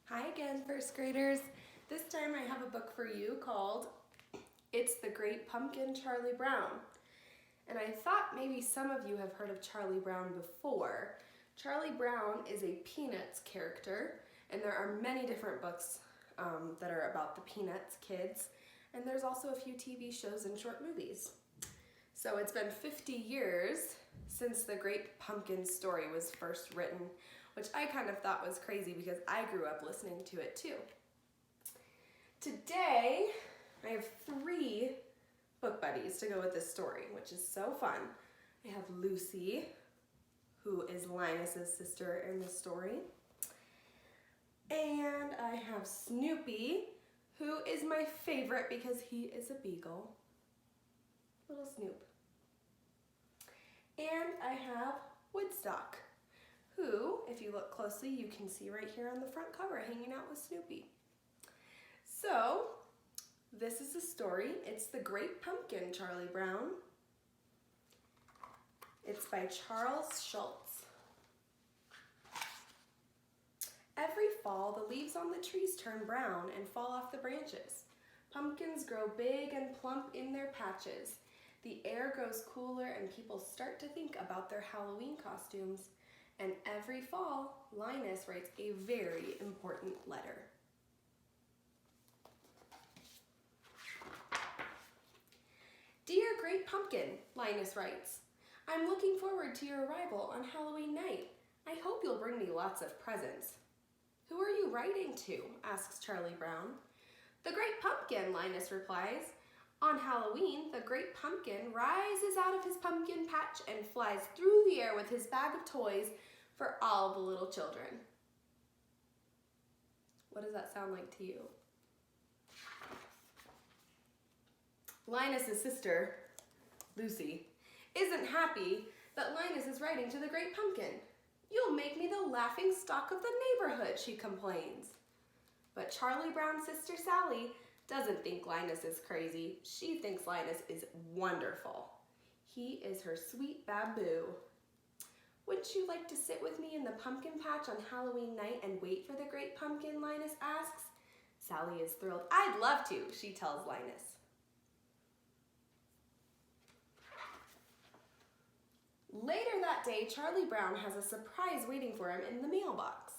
Hi again, first graders. This time I have a book for you called It's the Great Pumpkin, Charlie Brown. And I thought maybe some of you have heard of Charlie Brown before. Charlie Brown is a Peanuts character, and there are many different books that are about the Peanuts kids, and there's also a few TV shows and short movies. So it's been 50 years since the Great Pumpkin story was first written, which I kind of thought was crazy because I grew up listening to it too. Today, I have 3 book buddies to go with this story, which is so fun. I have Lucy, who is Linus's sister in the story. And I have Snoopy, who is my favorite because he is a beagle. Little Snoop. And I have Woodstock, who, if you look closely, you can see right here on the front cover hanging out with Snoopy. So, this is the story. It's The Great Pumpkin, Charlie Brown. It's by Charles Schulz. Every fall, the leaves on the trees turn brown and fall off the branches. Pumpkins grow big and plump in their patches. The air grows cooler and people start to think about their Halloween costumes. And every fall, Linus writes a very important letter. Dear Great Pumpkin, Linus writes, I'm looking forward to your arrival on Halloween night. I hope you'll bring me lots of presents. Who are you writing to? Asks Charlie Brown. The Great Pumpkin, Linus replies. On Halloween, the Great Pumpkin rises out of his pumpkin patch and flies through the air with his bag of toys for all the little children. What does that sound like to you? Linus's sister, Lucy, isn't happy that Linus is writing to the Great Pumpkin. You'll make me the laughing stock of the neighborhood, she complains. But Charlie Brown's sister Sally doesn't think Linus is crazy. She thinks Linus is wonderful. He is her sweet baboo. Wouldn't you like to sit with me in the pumpkin patch on Halloween night and wait for the Great Pumpkin, Linus asks. Sally is thrilled. I'd love to, she tells Linus. Later that day, Charlie Brown has a surprise waiting for him in the mailbox.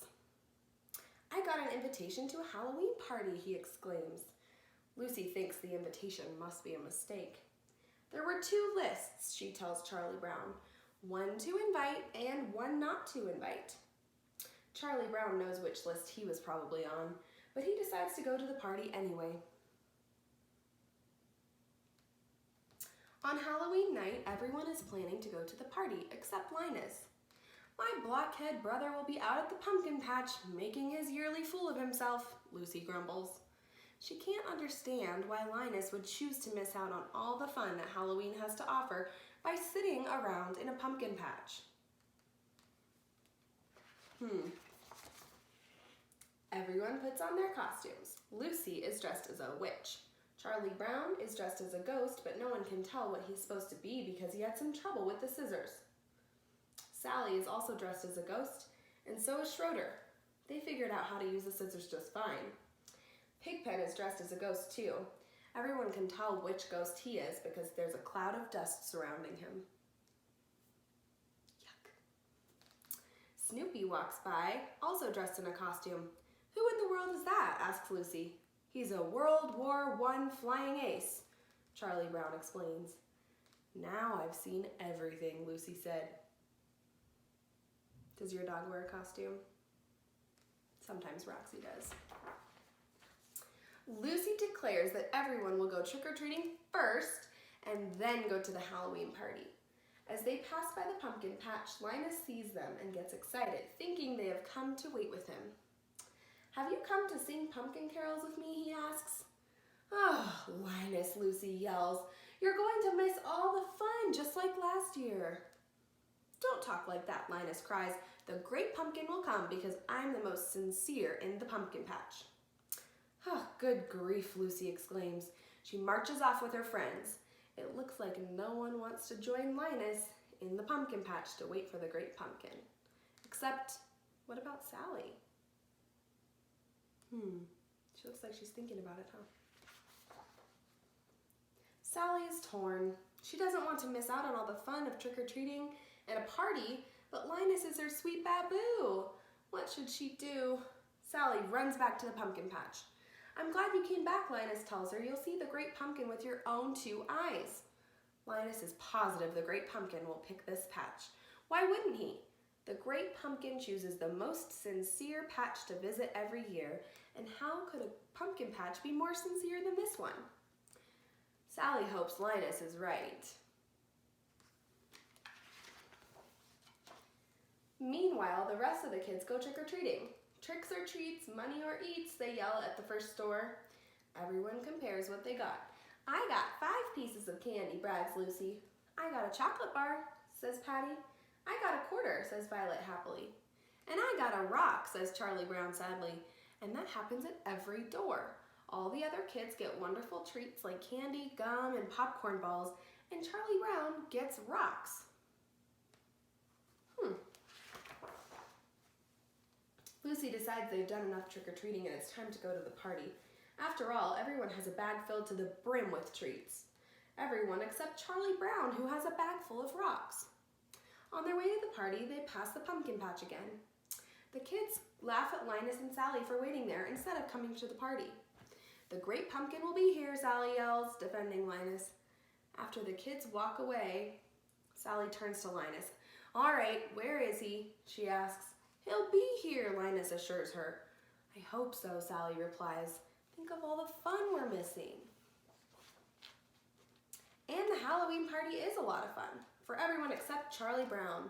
I got an invitation to a Halloween party, he exclaims. Lucy thinks the invitation must be a mistake. There were 2 lists, she tells Charlie Brown. One to invite and one not to invite. Charlie Brown knows which list he was probably on, but he decides to go to the party anyway. On Halloween night, everyone is planning to go to the party except Linus. My blockhead brother will be out at the pumpkin patch making his yearly fool of himself, Lucy grumbles. She can't understand why Linus would choose to miss out on all the fun that Halloween has to offer by sitting around in a pumpkin patch. Everyone puts on their costumes. Lucy is dressed as a witch. Charlie Brown is dressed as a ghost, but no one can tell what he's supposed to be because he had some trouble with the scissors. Sally is also dressed as a ghost, and so is Schroeder. They figured out how to use the scissors just fine. Pigpen is dressed as a ghost too. Everyone can tell which ghost he is because there's a cloud of dust surrounding him. Yuck. Snoopy walks by, also dressed in a costume. Who in the world is that? Asks Lucy. He's a World War I flying ace, Charlie Brown explains. Now I've seen everything, Lucy said. Does your dog wear a costume? Sometimes Roxy does. Lucy declares that everyone will go trick-or-treating first and then go to the Halloween party. As they pass by the pumpkin patch, Linus sees them and gets excited, thinking they have come to wait with him. Have you come to sing pumpkin carols with me, he asks. Oh, Linus, Lucy yells. You're going to miss all the fun, just like last year. Don't talk like that, Linus cries. The Great Pumpkin will come because I'm the most sincere in the pumpkin patch. Oh, good grief, Lucy exclaims. She marches off with her friends. It looks like no one wants to join Linus in the pumpkin patch to wait for the Great Pumpkin. Except, what about Sally? She looks like she's thinking about it, huh? Sally is torn. She doesn't want to miss out on all the fun of trick-or-treating and a party, but Linus is her sweet baboo. What should she do? Sally runs back to the pumpkin patch. I'm glad you came back, Linus tells her. You'll see the great pumpkin with your own 2 eyes. Linus is positive the great pumpkin will pick this patch. Why wouldn't he? The great pumpkin chooses the most sincere patch to visit every year, and how could a pumpkin patch be more sincere than this one? Sally hopes Linus is right. Meanwhile, the rest of the kids go trick-or-treating. Tricks or treats, money or eats, they yell at the first store. Everyone compares what they got. I got 5 pieces of candy, brags Lucy. I got a chocolate bar, says Patty. I got a quarter, says Violet happily. And I got a rock, says Charlie Brown sadly. And that happens at every door. All the other kids get wonderful treats like candy, gum, and popcorn balls, and Charlie Brown gets rocks. Lucy decides they've done enough trick-or-treating and it's time to go to the party. After all, everyone has a bag filled to the brim with treats. Everyone except Charlie Brown, who has a bag full of rocks. On their way to the party, they pass the pumpkin patch again. The kids laugh at Linus and Sally for waiting there instead of coming to the party. The great pumpkin will be here, Sally yells, defending Linus. After the kids walk away, Sally turns to Linus. All right, where is he? She asks. He'll be here, Linus assures her. I hope so, Sally replies. Think of all the fun we're missing. And the Halloween party is a lot of fun, for everyone except Charlie Brown.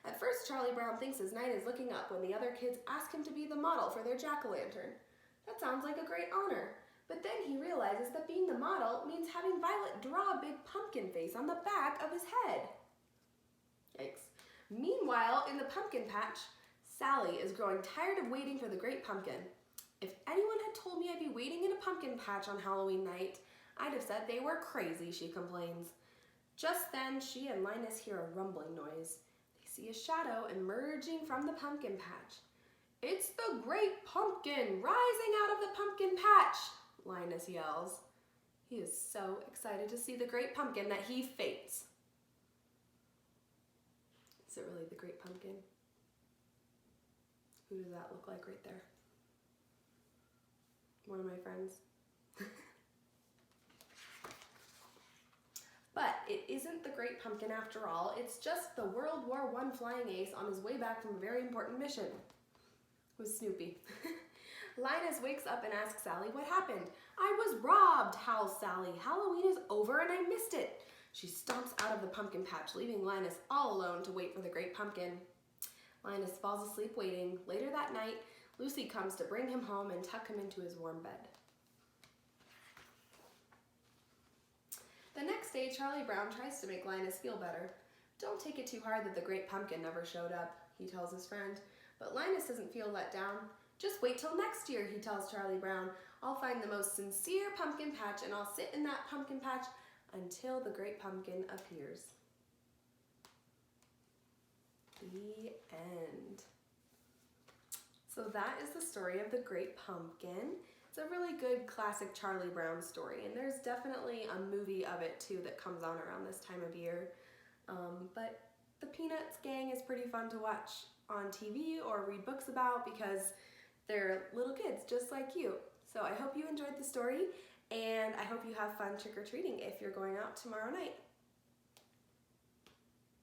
At first, Charlie Brown thinks his night is looking up when the other kids ask him to be the model for their jack-o'-lantern. That sounds like a great honor. But then he realizes that being the model means having Violet draw a big pumpkin face on the back of his head. Yikes. Meanwhile, in the pumpkin patch, Sally is growing tired of waiting for the great pumpkin. If anyone had told me I'd be waiting in a pumpkin patch on Halloween night, I'd have said they were crazy, she complains. Just then, she and Linus hear a rumbling noise. They see a shadow emerging from the pumpkin patch. It's the great pumpkin rising out of the pumpkin patch, Linus yells. He is so excited to see the great pumpkin that he faints. Is it really the great pumpkin? Who does that look like right there? One of my friends. But it isn't the great pumpkin after all. It's just the World War I flying ace on his way back from a very important mission. It was Snoopy. Linus wakes up and asks Sally what happened. I was robbed, howls Sally. Halloween is over and I missed it. She stomps out of the pumpkin patch, leaving Linus all alone to wait for the great pumpkin. Linus falls asleep waiting. Later that night, Lucy comes to bring him home and tuck him into his warm bed. The next day, Charlie Brown tries to make Linus feel better. Don't take it too hard that the great pumpkin never showed up, he tells his friend. But Linus doesn't feel let down. Just wait till next year, he tells Charlie Brown. I'll find the most sincere pumpkin patch and I'll sit in that pumpkin patch until the great pumpkin appears. The end. So that is the story of the great pumpkin. It's a really good classic Charlie Brown story, and there's definitely a movie of it too that comes on around this time of year. But the Peanuts gang is pretty fun to watch on TV or read books about because they're little kids just like you. So I hope you enjoyed the story, and I hope you have fun trick-or-treating if you're going out tomorrow night.